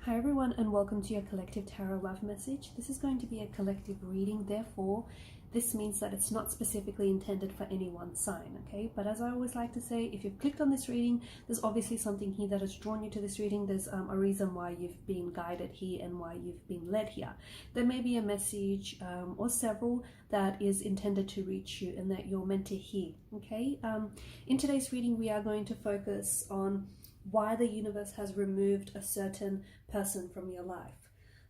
Hi everyone, and welcome to your collective tarot love message. This is going to be a collective reading, therefore this means that it's not specifically intended for any one sign, okay? But as I always like to say, if you've clicked on this reading, there's obviously something here that has drawn you to this reading. There's a reason why you've been guided here and why you've been led here. There may be a message or several that is intended to reach you and that you're meant to hear, okay? In today's reading, we are going to focus on why the universe has removed a certain person from your life.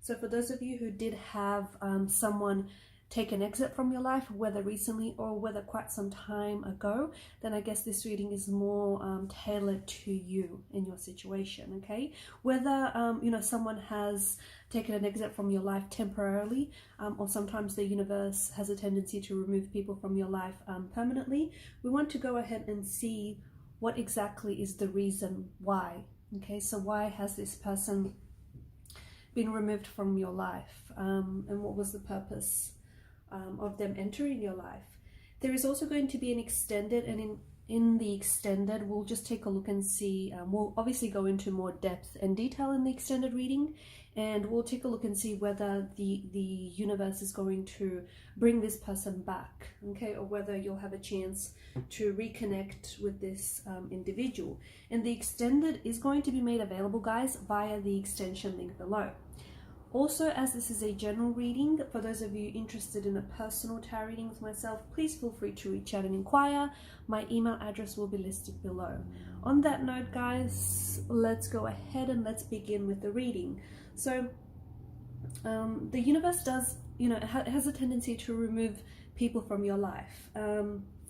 So for those of you who did have someone take an exit from your life, whether recently or whether quite some time ago, then I guess this reading is more tailored to you in your situation, okay? Whether someone has taken an exit from your life temporarily, or sometimes the universe has a tendency to remove people from your life permanently, we want to go ahead and see what exactly is the reason why. Okay, so why has this person been removed from your life, and what was the purpose of them entering your life? There is also going to be an extended, and in the extended we'll just take a look and see, we'll obviously go into more depth and detail in the extended reading, and we'll take a look and see whether the universe is going to bring this person back, okay, or whether you'll have a chance to reconnect with this individual. And the extended is going to be made available, guys, via the extension link below. Also, as this is a general reading, for those of you interested in a personal tarot reading with myself, please feel free to reach out and inquire. My email address will be listed below. On that note, guys, let's go ahead and let's begin with the reading. So the universe does, has a tendency to remove people from your life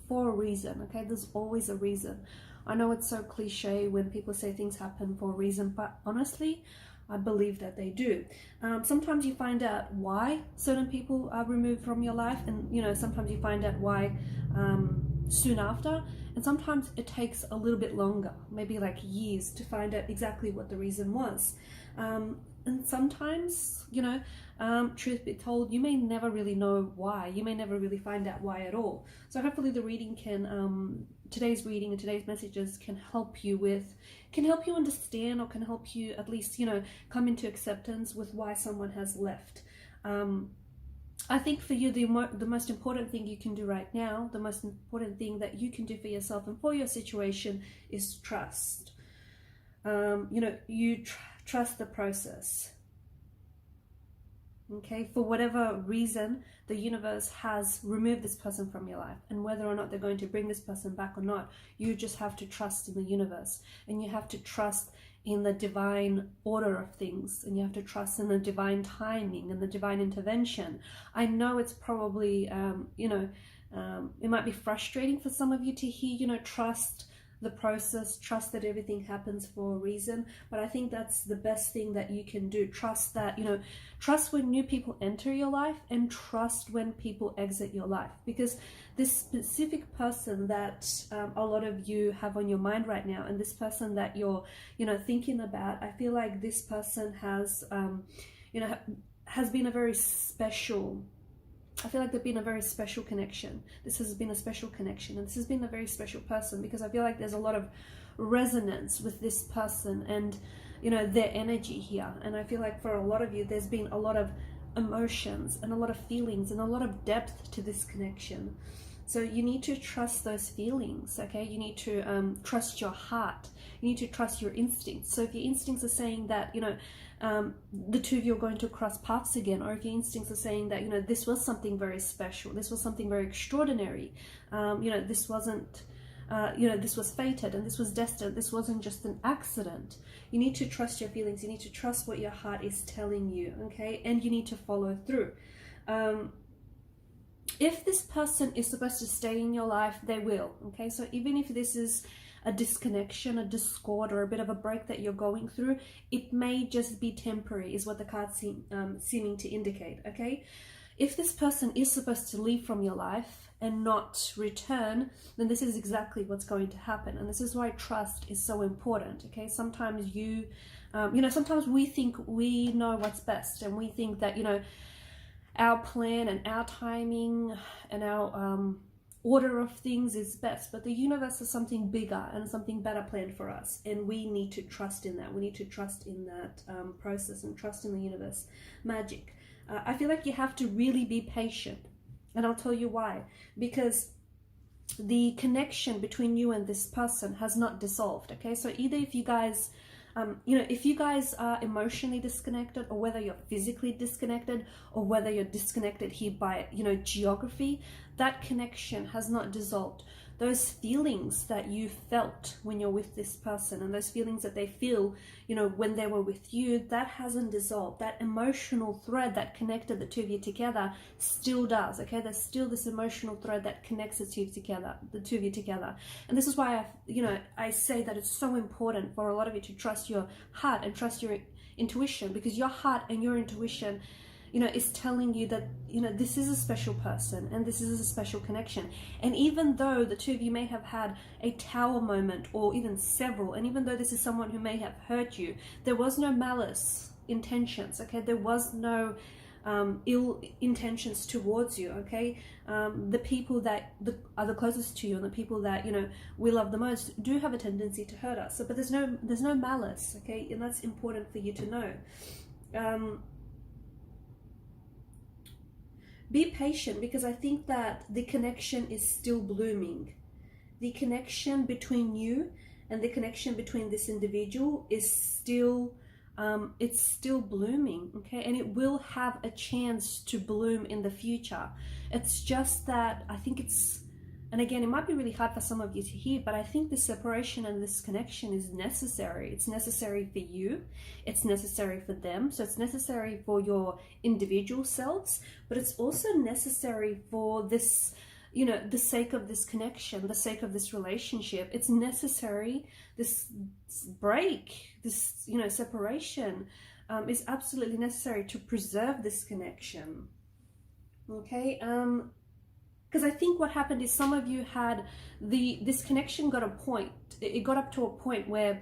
for a reason, okay? There's always a reason. I know it's so cliche when people say things happen for a reason, but honestly, I believe that they do. Sometimes you find out why certain people are removed from your life, and sometimes you find out why soon after, and sometimes it takes a little bit longer, maybe like years, to find out exactly what the reason was. And sometimes, truth be told, you may never really know why. You may never really find out why at all. So hopefully the reading can, today's reading and today's messages can help you understand, or can help you at least, come into acceptance with why someone has left. I think for you, the most important thing you can do right now, the most important thing that you can do for yourself and for your situation is trust. Trust the process. Okay, for whatever reason, the universe has removed this person from your life, and whether or not they're going to bring this person back or not, you just have to trust in the universe, and you have to trust in the divine order of things, and you have to trust in the divine timing and the divine intervention. I know it's probably, it might be frustrating for some of you to hear, trust the process, trust that everything happens for a reason, but I think that's the best thing that you can do. Trust that, trust when new people enter your life, and trust when people exit your life, because this specific person that a lot of you have on your mind right now, and this person that you're thinking about, I feel like this person has has been a very special, I feel like they've been a very special connection. This has been a special connection, and this has been a very special person, because I feel like there's a lot of resonance with this person and their energy here. And I feel like for a lot of you, there's been a lot of emotions and a lot of feelings and a lot of depth to this connection. So you need to trust those feelings, okay? You need to trust your heart. You need to trust your instincts. So if your instincts are saying that, the two of you are going to cross paths again, or if your instincts are saying that, this was something very special, this was something very extraordinary, this wasn't, this was fated and this was destined, this wasn't just an accident. You need to trust your feelings. You need to trust what your heart is telling you, okay? And you need to follow through. If this person is supposed to stay in your life, they will, okay? So even if this is a disconnection, a discord, or a bit of a break that you're going through, it may just be temporary, is what the cards seeming to indicate, okay? If this person is supposed to leave from your life and not return, then this is exactly what's going to happen. And this is why trust is so important, okay? Sometimes sometimes we think we know what's best, and we think that, our plan and our timing and our order of things is best, but the universe has something bigger and something better planned for us, and we need to trust in that. We need to trust in that process and trust in the universe magic. I feel like you have to really be patient, and I'll tell you why. Because the connection between you and this person has not dissolved, okay? So either if you guys if you guys are emotionally disconnected, or whether you're physically disconnected, or whether you're disconnected here by, geography, that connection has not dissolved. Those feelings that you felt when you're with this person, and those feelings that they feel, when they were with you, that hasn't dissolved. That emotional thread that connected the two of you together still does, okay? There's still this emotional thread that connects the two of you together. And this is why I say that it's so important for a lot of you to trust your heart and trust your intuition, because your heart and your intuition is telling you that, this is a special person and this is a special connection. And even though the two of you may have had a tower moment, or even several, and even though this is someone who may have hurt you, there was no malice intentions, okay? There was no ill intentions towards you, okay? The people that are the closest to you, and the people that, we love the most, do have a tendency to hurt us. But there's no malice, okay? And that's important for you to know. Be patient, because I think that the connection is still blooming. The connection between you and the connection between this individual is still, it's still blooming, okay? And it will have a chance to bloom in the future. It's just that I think and again, it might be really hard for some of you to hear, but I think this separation and this connection is necessary. It's necessary for you. It's necessary for them. So it's necessary for your individual selves, but it's also necessary for this, the sake of this connection, the sake of this relationship. It's necessary. This break, this, separation is absolutely necessary to preserve this connection. Okay. Because I think what happened is some of you had this connection got up to a point where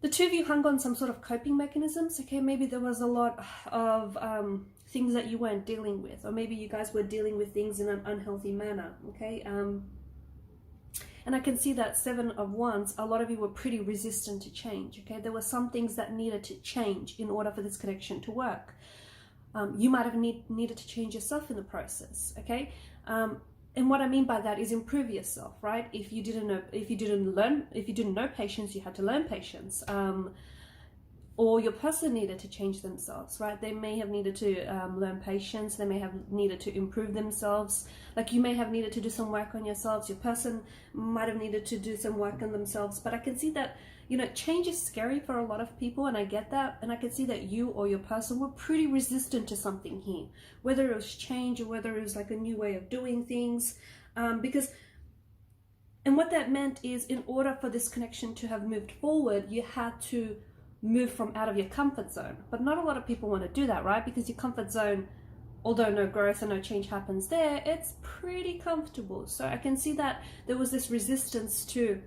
the two of you hung on some sort of coping mechanisms, okay? Maybe there was a lot of things that you weren't dealing with, or maybe you guys were dealing with things in an unhealthy manner, okay? And I can see that 7 of Wands, a lot of you were pretty resistant to change, okay? There were some things that needed to change in order for this connection to work. You might have needed to change yourself in the process, okay? And what I mean by that is improve yourself, right? If you didn't know patience, you had to learn patience. Or your person needed to change themselves, right? They may have needed to learn patience. They may have needed to improve themselves. Like, you may have needed to do some work on yourselves. Your person might have needed to do some work on themselves. But I can see that, change is scary for a lot of people, and I get that. And I can see that you or your person were pretty resistant to something here, whether it was change or whether it was like a new way of doing things. And what that meant is, in order for this connection to have moved forward, you had to move from out of your comfort zone. But not a lot of people want to do that, right? Because your comfort zone, although no growth and no change happens there, it's pretty comfortable. So I can see that there was this resistance to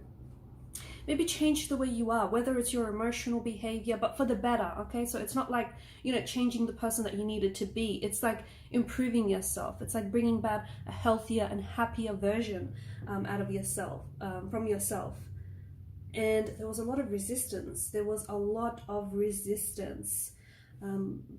maybe change the way you are, whether it's your emotional behavior, but for the better, okay? So it's not like, changing the person that you needed to be. It's like improving yourself. It's like bringing back a healthier and happier version out of yourself, from yourself. And there was a lot of resistance.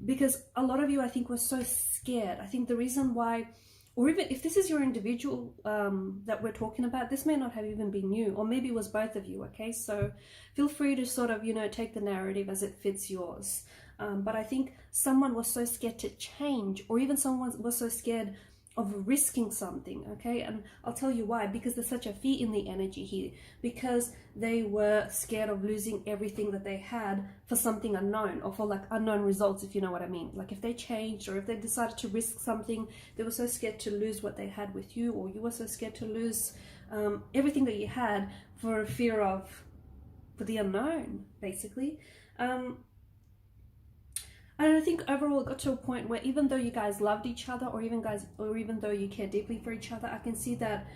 Because a lot of you, I think, were so scared. I think the reason why, or even if this is your individual that we're talking about, this may not have even been you, or maybe it was both of you, okay? So feel free to sort of, take the narrative as it fits yours. But I think someone was so scared to change, or even someone was so scared of risking something, okay? And I'll tell you why. Because there's such a fear in the energy here, because they were scared of losing everything that they had for something unknown, or for like unknown results, if you know what I mean. Like, if they changed, or if they decided to risk something, they were so scared to lose what they had with you, or you were so scared to lose everything that you had for the unknown, basically. And I think overall it got to a point where, even though you guys loved each other, or even though you care deeply for each other, I can see that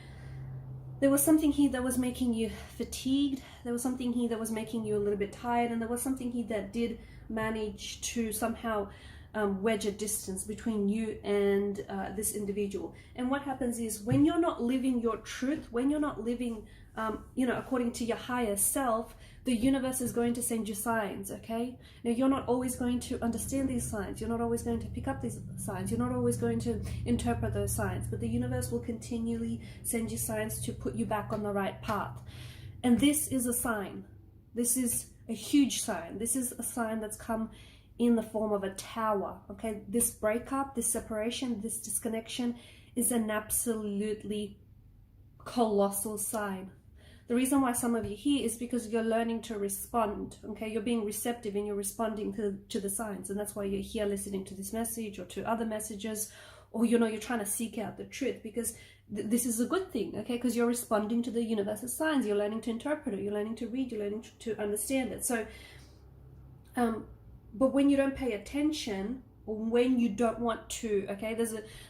there was something here that was making you fatigued. There was something here that was making you a little bit tired, and there was something here that did manage to somehow wedge a distance between you and this individual. And what happens is, when you're not living your truth, when you're not living according to your higher self, the universe is going to send you signs, okay? Now, you're not always going to understand these signs. You're not always going to pick up these signs. You're not always going to interpret those signs. But the universe will continually send you signs to put you back on the right path. And this is a sign. This is a huge sign. This is a sign that's come in the form of a tower, okay? This breakup, this separation, this disconnection is an absolutely colossal sign. The reason why some of you here is because you're learning to respond, okay? You're being receptive and you're responding to the signs, and that's why you're here listening to this message or to other messages, or you're trying to seek out the truth, because this is a good thing, okay? Because you're responding to the universe's signs. You're learning to interpret it. You're learning to read. You're learning to understand it. So, but when you don't pay attention, or when you don't want to, okay?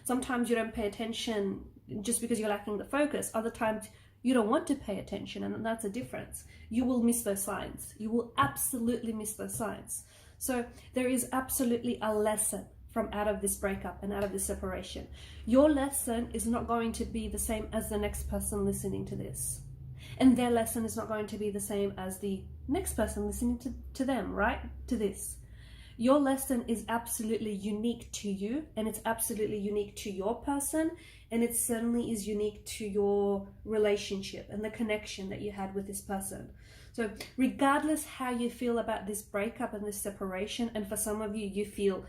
Sometimes you don't pay attention just because you're lacking the focus. Other times you don't want to pay attention, and that's a difference. You will miss those signs. You will absolutely miss those signs. So there is absolutely a lesson from out of this breakup and out of this separation. Your lesson is not going to be the same as the next person listening to this. And their lesson is not going to be the same as the next person listening to them, right? To this. Your lesson is absolutely unique to you, and it's absolutely unique to your person, and it certainly is unique to your relationship and the connection that you had with this person. So regardless how you feel about this breakup and this separation, and for some of you, you feel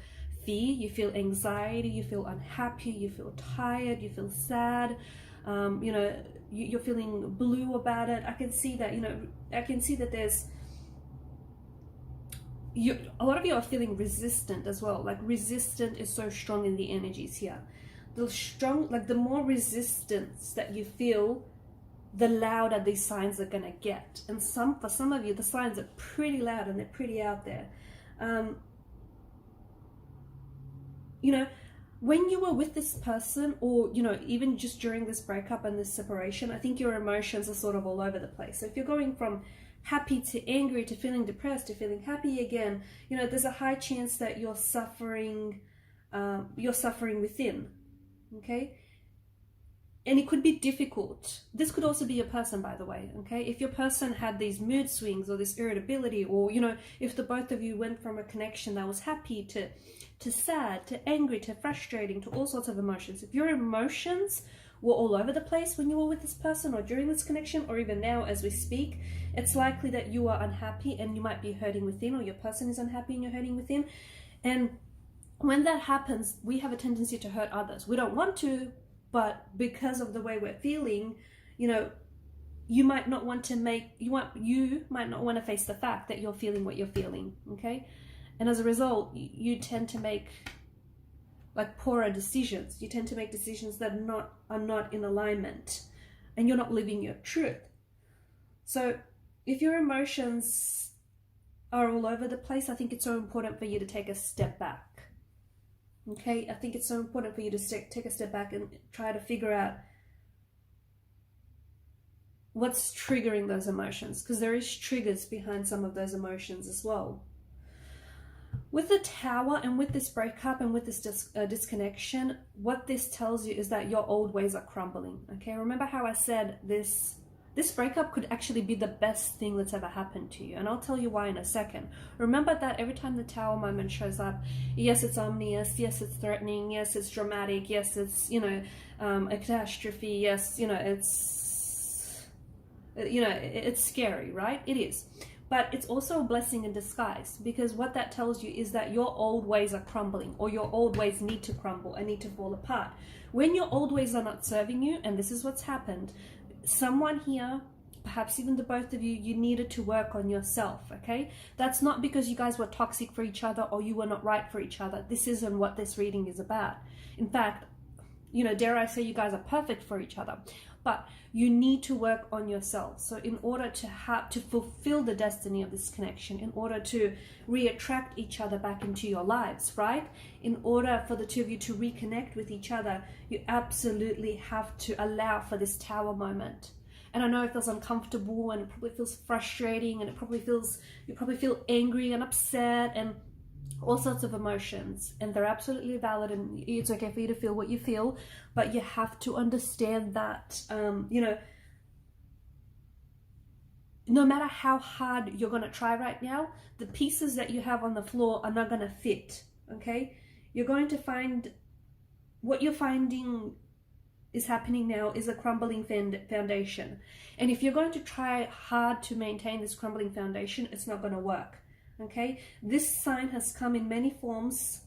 fear, you feel anxiety, you feel unhappy, you feel tired, you feel sad, you're feeling blue about it. I can see that, I can see that there's, a lot of you are feeling resistant as well. Like, resistant is so strong in the energies here. The more resistance that you feel, the louder these signs are gonna get. And for some of you, the signs are pretty loud and they're pretty out there. When you were with this person, or, even just during this breakup and this separation, I think your emotions are sort of all over the place. So if you're going from happy to angry to feeling depressed to feeling happy again, there's a high chance that you're suffering within, okay? And it could be difficult. This could also be your person, by the way, okay? If your person had these mood swings or this irritability, or, if the both of you went from a connection that was happy to sad, to angry, to frustrating, to all sorts of emotions. If your emotions were all over the place when you were with this person, or during this connection, or even now as we speak, it's likely that you are unhappy and you might be hurting within, or your person is unhappy and you're hurting within. And when that happens, we have a tendency to hurt others. We don't want to, but because of the way we're feeling, you might not want to face the fact that you're feeling what you're feeling, okay? And as a result, you tend to make poorer decisions. You tend to make decisions that are not in alignment, and you're not living your truth. So if your emotions are all over the place, I think it's so important for you to take a step back. Okay, I think it's so important for you to take a step back and try to figure out what's triggering those emotions, because there is triggers behind some of those emotions as well. With the Tower and with this breakup and with this disconnection, what this tells you is that your old ways are crumbling. Okay, remember how I said this breakup could actually be the best thing that's ever happened to you, and I'll tell you why in a second. Remember that every time the Tower moment shows up, yes, it's ominous, yes, it's threatening, yes, it's dramatic, yes, it's a catastrophe, yes, it's scary, right? It is. But it's also a blessing in disguise, because what that tells you is that your old ways are crumbling, or your old ways need to crumble and need to fall apart. When your old ways are not serving you, and this is what's happened, someone here, perhaps even the both of you, you needed to work on yourself, okay? That's not because you guys were toxic for each other or you were not right for each other. This isn't what this reading is about. In fact, dare I say, you guys are perfect for each other. But you need to work on yourself. So in order to fulfill the destiny of this connection, in order to re-attract each other back into your lives, right? In order for the two of you to reconnect with each other, you absolutely have to allow for this Tower moment. And I know it feels uncomfortable, and it probably feels frustrating, and you probably feel angry and upset and all sorts of emotions, and they're absolutely valid, and it's okay for you to feel what you feel, but you have to understand that, you know, no matter how hard you're going to try right now, the pieces that you have on the floor are not going to fit, okay? You're going to find, what you're finding is happening now is a crumbling foundation. And if you're going to try hard to maintain this crumbling foundation, it's not going to work, okay? This sign has come in many forms.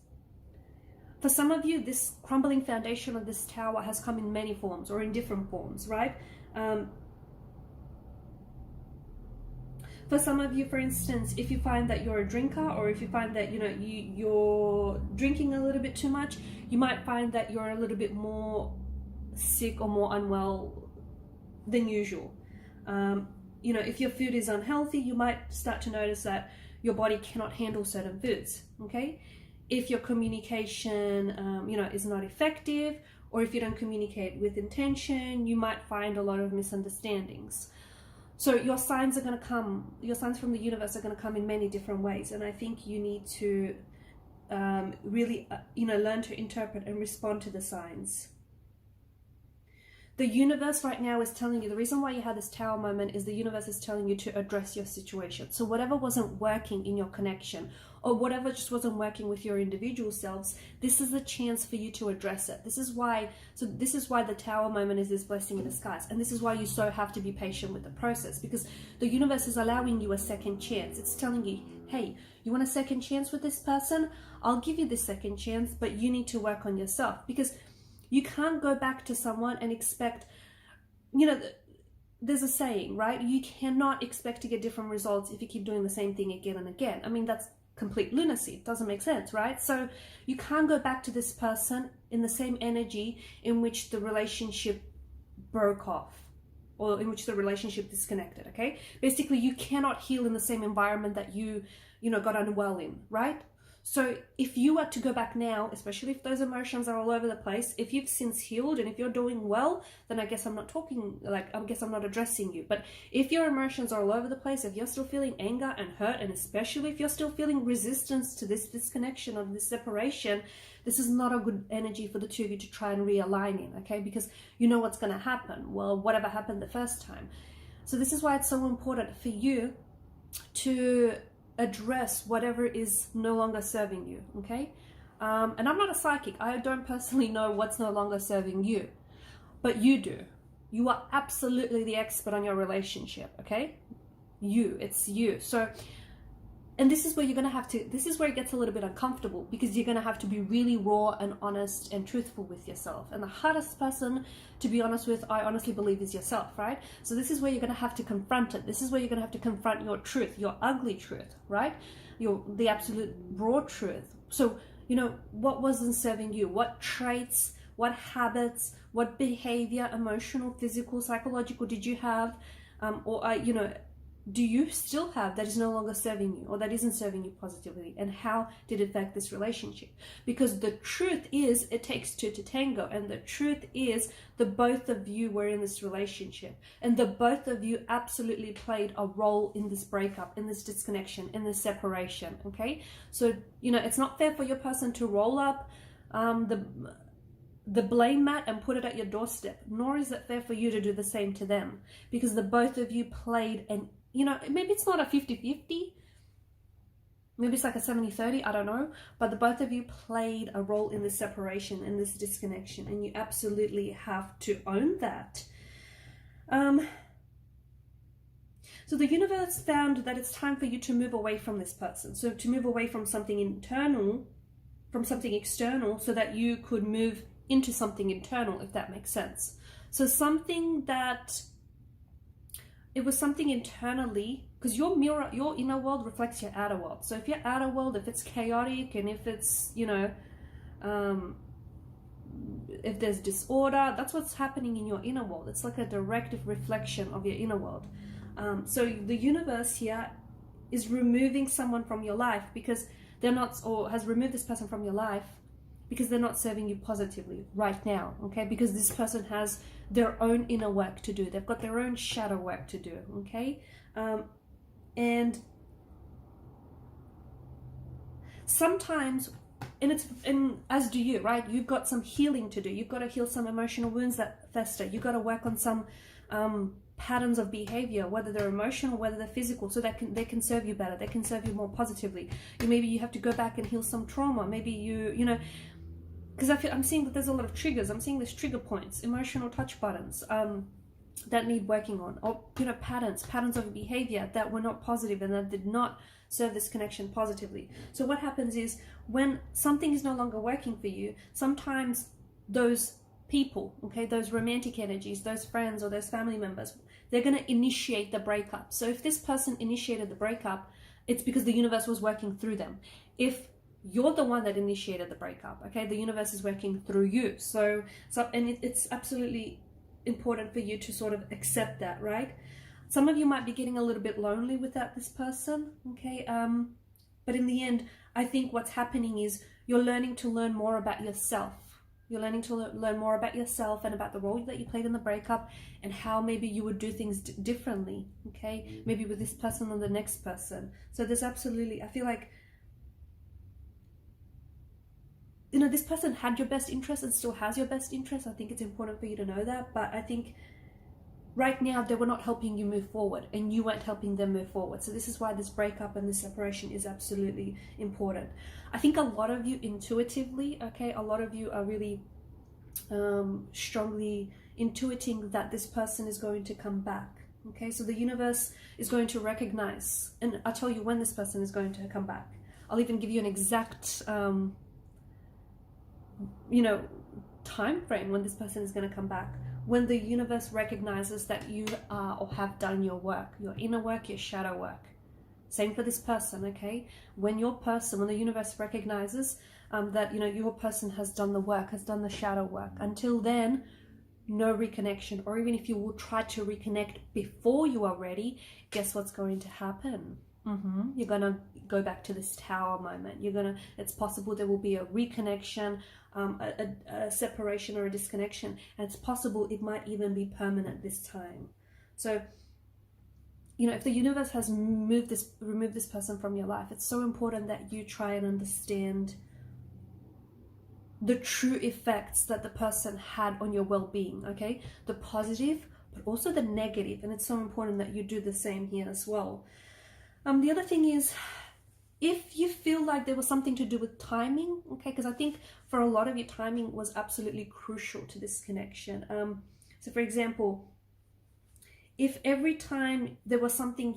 For some of you, this crumbling foundation of this tower has come in many forms or in different forms, right? For some of you, for instance, if you find that you're a drinker, or if you find that, you know, you're drinking a little bit too much, you might find that you're a little bit more sick or more unwell than usual. You know, if your food is unhealthy, you might start to notice that your body cannot handle certain foods, okay? If your communication, you know, is not effective, or if you don't communicate with intention, you might find a lot of misunderstandings. So your signs are going to come, your signs from the universe are going to come in many different ways. And I think you need to really, you know, learn to interpret and respond to the signs. The universe right now is telling you, the reason why you had this tower moment is the universe is telling you to address your situation. So whatever wasn't working in your connection, or whatever just wasn't working with your individual selves, this is a chance for you to address it. This is why, so this is why the tower moment is this blessing in disguise. And this is why you so have to be patient with the process, because the universe is allowing you a second chance. It's telling you, hey, you want a second chance with this person? I'll give you this second chance, but you need to work on yourself, because you can't go back to someone and expect, you know, there's a saying, right? You cannot expect to get different results if you keep doing the same thing again and again. I mean, that's complete lunacy. It doesn't make sense, right? So you can't go back to this person in the same energy in which the relationship broke off, or in which the relationship disconnected, okay? Basically, you cannot heal in the same environment that you know, got unwell in, right? So if you were to go back now, especially if those emotions are all over the place, if you've since healed and if you're doing well, then I guess I'm not talking, like, I guess I'm not addressing you. But if your emotions are all over the place, if you're still feeling anger and hurt, and especially if you're still feeling resistance to this disconnection or this separation, this is not a good energy for the two of you to try and realign in, okay? Because you know what's going to happen. Well, whatever happened the first time. So this is why it's so important for you to address whatever is no longer serving you, okay? And I'm not a psychic. I don't personally know what's no longer serving you, but you do. You are absolutely the expert on your relationship, okay? It's you. So, and this is where you're going to have to, this is where it gets a little bit uncomfortable, because you're going to have to be really raw and honest and truthful with yourself. And the hardest person to be honest with, I honestly believe, is yourself, right? So this is where you're going to have to confront it. This is where you're going to have to confront your truth, your ugly truth, right? The absolute raw truth. So, you know, what wasn't serving you? What traits, what habits, what behavior, emotional, physical, psychological did you have? You know, do you still have that is no longer serving you, or that isn't serving you positively? And how did it affect this relationship? Because the truth is, it takes two to tango. And the truth is, the both of you were in this relationship. And the both of you absolutely played a role in this breakup, in this disconnection, in this separation, okay? So, you know, it's not fair for your person to roll up the blame mat and put it at your doorstep. Nor is it fair for you to do the same to them. Because the both of you played an, you know, maybe it's not a 50-50, maybe it's like a 70-30, I don't know, but the both of you played a role in this separation, in this disconnection, and you absolutely have to own that. So the universe found that it's time for you to move away from this person. So to move away from something internal, from something external, so that you could move into something internal, if that makes sense. So something that, it was something internally, because your mirror, your inner world reflects your outer world. So if your outer world, if it's chaotic, and if it's, you know, if there's disorder, that's what's happening in your inner world. It's like a direct reflection of your inner world. So the universe here is removing someone from your life because they're not, or has removed this person from your life because they're not serving you positively right now, okay? Because this person has their own inner work to do. They've got their own shadow work to do, okay? And sometimes, and as do you, right? You've got some healing to do. You've got to heal some emotional wounds that fester. You've got to work on some patterns of behavior, whether they're emotional, whether they're physical, so that they can serve you better. They can serve you more positively. Maybe you have to go back and heal some trauma. Maybe you know, because I'm seeing that there's a lot of triggers. I'm seeing there's trigger points, emotional touch buttons that need working on, or patterns of behavior that were not positive and that did not serve this connection positively. So what happens is, when something is no longer working for you, sometimes those people, okay, those romantic energies, those friends or those family members, they're going to initiate the breakup. So if this person initiated the breakup, it's because the universe was working through them. If you're the one that initiated the breakup, okay, the universe is working through you. So it's absolutely important for you to sort of accept that, right? Some of you might be getting a little bit lonely without this person, okay? But in the end, I think what's happening is you're learning to learn more about yourself. You're learning to learn more about yourself and about the role that you played in the breakup, and how maybe you would do things differently, okay? Maybe with this person or the next person. So there's absolutely, I feel like, you know, this person had your best interest and still has your best interest. I think it's important for you to know that. But I think right now they were not helping you move forward, and you weren't helping them move forward. So this is why this breakup and this separation is absolutely important. I think a lot of you intuitively, okay, a lot of you are really strongly intuiting that this person is going to come back. Okay, so the universe is going to recognize, and I'll tell you when this person is going to come back. I'll even give you an exact time frame when this person is going to come back. When the universe recognizes that you are or have done your work, your inner work, your shadow work. Same for this person, okay? When the universe recognizes that, you know, your person has done the work, has done the shadow work. Until then, no reconnection. Or even if you will try to reconnect before you are ready, guess what's going to happen? You're going to go back to this tower moment. It's possible there will be a reconnection, a separation or a disconnection. And it's possible it might even be permanent this time. So, you know, if the universe has removed this person from your life, it's so important that you try and understand the true effects that the person had on your well-being, okay? The positive, but also the negative. And it's so important that you do the same here as well. The other thing is, if you feel like there was something to do with timing, okay, because I think for a lot of you, timing was absolutely crucial to this connection. So for example, if every time there was something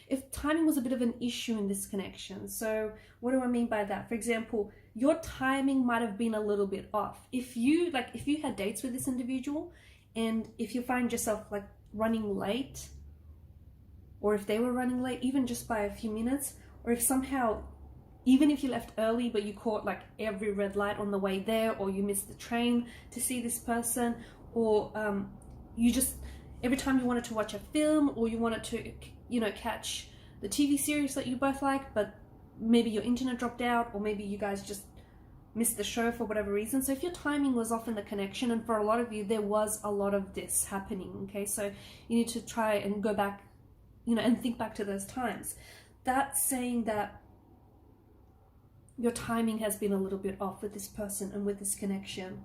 if timing was a bit of an issue in this connection. So what do I mean by that? For example, your timing might have been a little bit off. If you had dates with this individual, and if you find yourself like running late, or if they were running late, even just by a few minutes, or if somehow, even if you left early, but you caught like every red light on the way there, or you missed the train to see this person, or you just, every time you wanted to watch a film, or you wanted to, you know, catch the TV series that you both like, but maybe your internet dropped out, or maybe you guys just missed the show for whatever reason. So if your timing was off in the connection, and for a lot of you, there was a lot of this happening, okay? So you need to try and go back, you know, and think back to those times. That's saying that your timing has been a little bit off with this person and with this connection.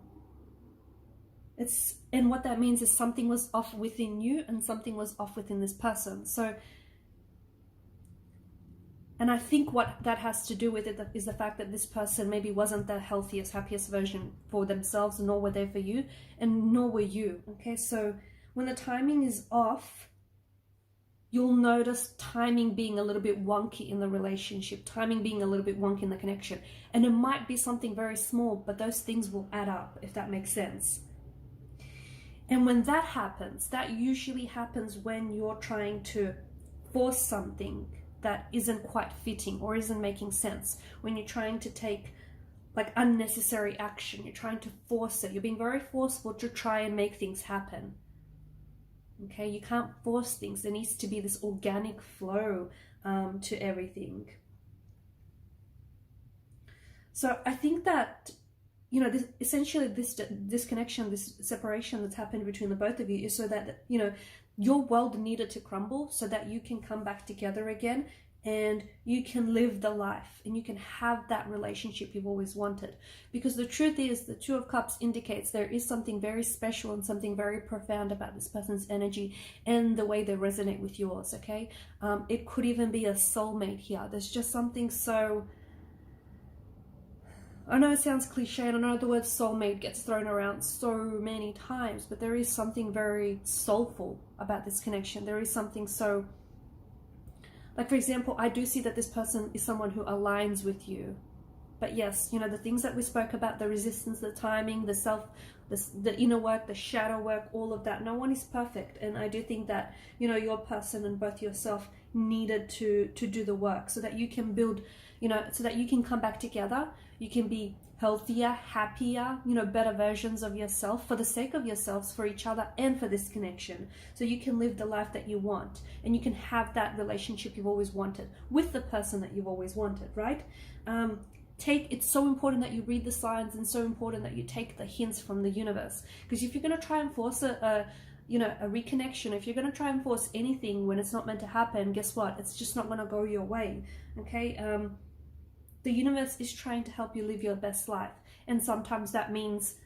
And what that means is something was off within you and something was off within this person. So, and I think what that has to do with it is the fact that this person maybe wasn't the healthiest, happiest version for themselves, nor were they for you, and nor were you, okay? So when the timing is off, you'll notice timing being a little bit wonky in the relationship, timing being a little bit wonky in the connection. And it might be something very small, but those things will add up, if that makes sense. And when that happens, that usually happens when you're trying to force something that isn't quite fitting or isn't making sense. When you're trying to take like unnecessary action, you're trying to force it. You're being very forceful to try and make things happen. Okay, you can't force things. There needs to be this organic flow to everything. So I think that, you know, this connection, this separation that's happened between the both of you is so that, you know, your world needed to crumble so that you can come back together again and you can live the life and you can have that relationship you've always wanted. Because the truth is, the Two of Cups indicates there is something very special and something very profound about this person's energy and the way they resonate with yours, okay? It could even be a soulmate here. There's just something so... I know it sounds cliche, and I know the word soulmate gets thrown around so many times, but there is something very soulful about this connection. There is something so... Like, for example, I do see that this person is someone who aligns with you. But yes, you know, the things that we spoke about, the resistance, the timing, the self, the inner work, the shadow work, all of that. No one is perfect. And I do think that, you know, your person and both yourself needed to do the work so that you can build, you know, so that you can come back together. You can be healthier, happier, you know, better versions of yourself for the sake of yourselves, for each other, and for this connection. So you can live the life that you want, and you can have that relationship you've always wanted with the person that you've always wanted, right? It's so important that you read the signs, and so important that you take the hints from the universe. Because if you're going to try and force a reconnection, if you're going to try and force anything when it's not meant to happen, guess what? It's just not going to go your way, okay? The universe is trying to help you live your best life. And sometimes that means,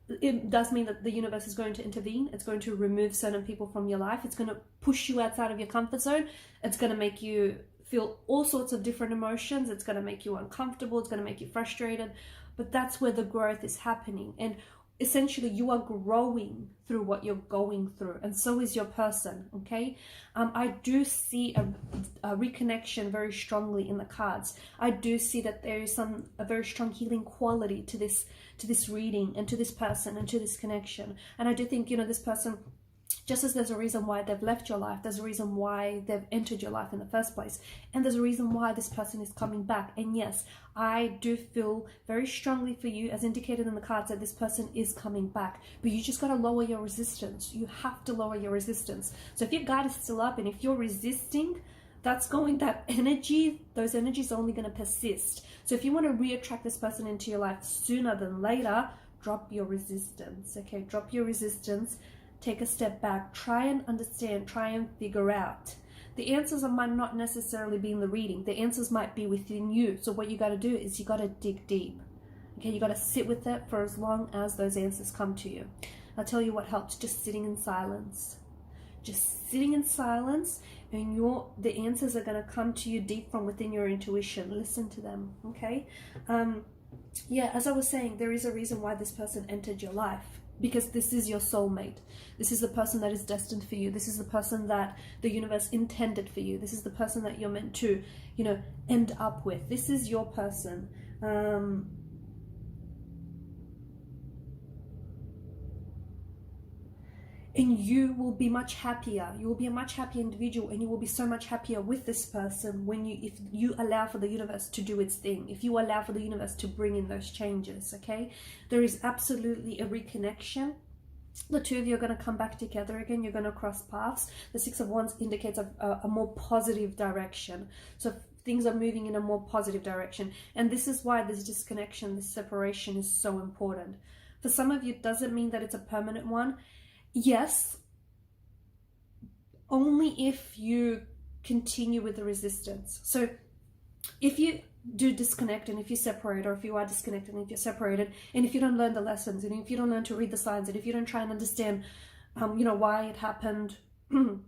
it does mean that the universe is going to intervene. It's going to remove certain people from your life. It's going to push you outside of your comfort zone. It's going to make you feel all sorts of different emotions. It's going to make you uncomfortable. It's going to make you frustrated. But that's where the growth is happening. And essentially, you are growing through what you're going through, and so is your person, okay? I do see a reconnection very strongly in the cards. I do see that there is a very strong healing quality to this reading, and to this person, and to this connection. And I do think, you know, this person, just as there's a reason why they've left your life, there's a reason why they've entered your life in the first place. And there's a reason why this person is coming back. And yes, I do feel very strongly for you, as indicated in the cards, that this person is coming back. But you just got to lower your resistance. You have to lower your resistance. So if your guard is still up and if you're resisting, those energies are only going to persist. So if you want to reattract this person into your life sooner than later, drop your resistance, okay? Drop your resistance. Take a step back, try and understand, try and figure out. The answers might not necessarily be in the reading. The answers might be within you. So what you got to do is you got to dig deep. Okay, you got to sit with it for as long as those answers come to you. I'll tell you what helps, just sitting in silence. Just sitting in silence, and the answers are going to come to you deep from within your intuition. Listen to them, okay? Yeah, as I was saying, there is a reason why this person entered your life. Because this is your soulmate. This is the person that is destined for you. This is the person that the universe intended for you. This is the person that you're meant to, you know, end up with. This is your person. And you will be much happier. You will be a much happier individual, and you will be so much happier with this person if you allow for the universe to do its thing. If you allow for the universe to bring in those changes, okay? There is absolutely a reconnection. The two of you are going to come back together again. You're going to cross paths. The Six of Wands indicates a more positive direction. So things are moving in a more positive direction. And this is why this disconnection, this separation is so important. For some of you, it doesn't mean that it's a permanent one. Yes, only if you continue with the resistance. So if you do disconnect, and if you separate, or if you are disconnected and if you're separated, and if you don't learn the lessons, and if you don't learn to read the signs, and if you don't try and understand you know, why it happened, and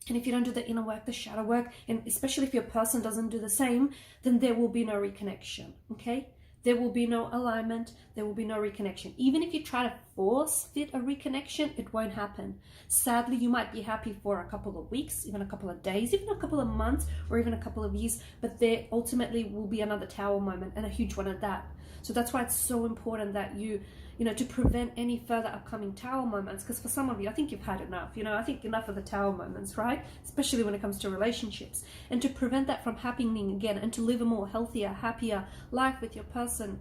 if you don't do the inner work, the shadow work, and especially if your person doesn't do the same, then there will be no reconnection, okay? There will be no alignment, there will be no reconnection. Even if you try to force fit a reconnection, it won't happen. Sadly, you might be happy for a couple of weeks, even a couple of days, even a couple of months, or even a couple of years, but there ultimately will be another tower moment, and a huge one at that. So that's why it's so important that you know, to prevent any further upcoming tower moments, because for some of you, I think you've had enough, you know, I think enough of the tower moments, right? Especially when it comes to relationships. And to prevent that from happening again, and to live a more healthier, happier life with your person,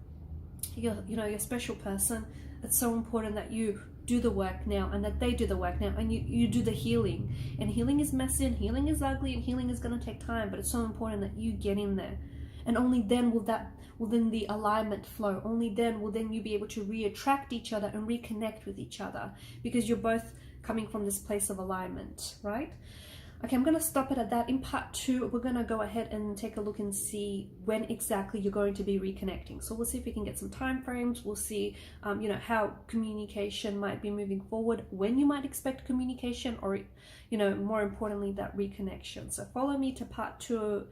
your special person, it's so important that you do the work now, and that they do the work now, and you do the healing. And healing is messy, and healing is ugly, and healing is going to take time, but it's so important that you get in there. And only then will then the alignment flow. Only then will you be able to reattract each other and reconnect with each other, because you're both coming from this place of alignment, right? Okay, I'm going to stop it at that. In part 2, we're going to go ahead and take a look and see when exactly you're going to be reconnecting. So we'll see if we can get some time frames. We'll see, you know, how communication might be moving forward, when you might expect communication, or, you know, more importantly, that reconnection. So follow me to part 2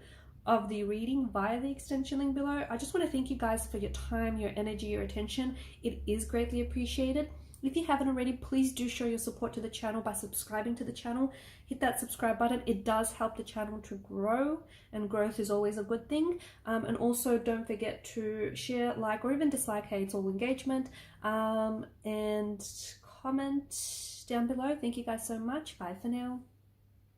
of the reading via the extension link below. I just want to thank you guys for your time, your energy, your attention. It is greatly appreciated. If you haven't already, please do show your support to the channel by subscribing to the channel. Hit that subscribe button. It does help the channel to grow, and growth is always a good thing. And also don't forget to share, like, or even dislike. Hey, it's all engagement. And comment down below. Thank you guys so much. Bye for now.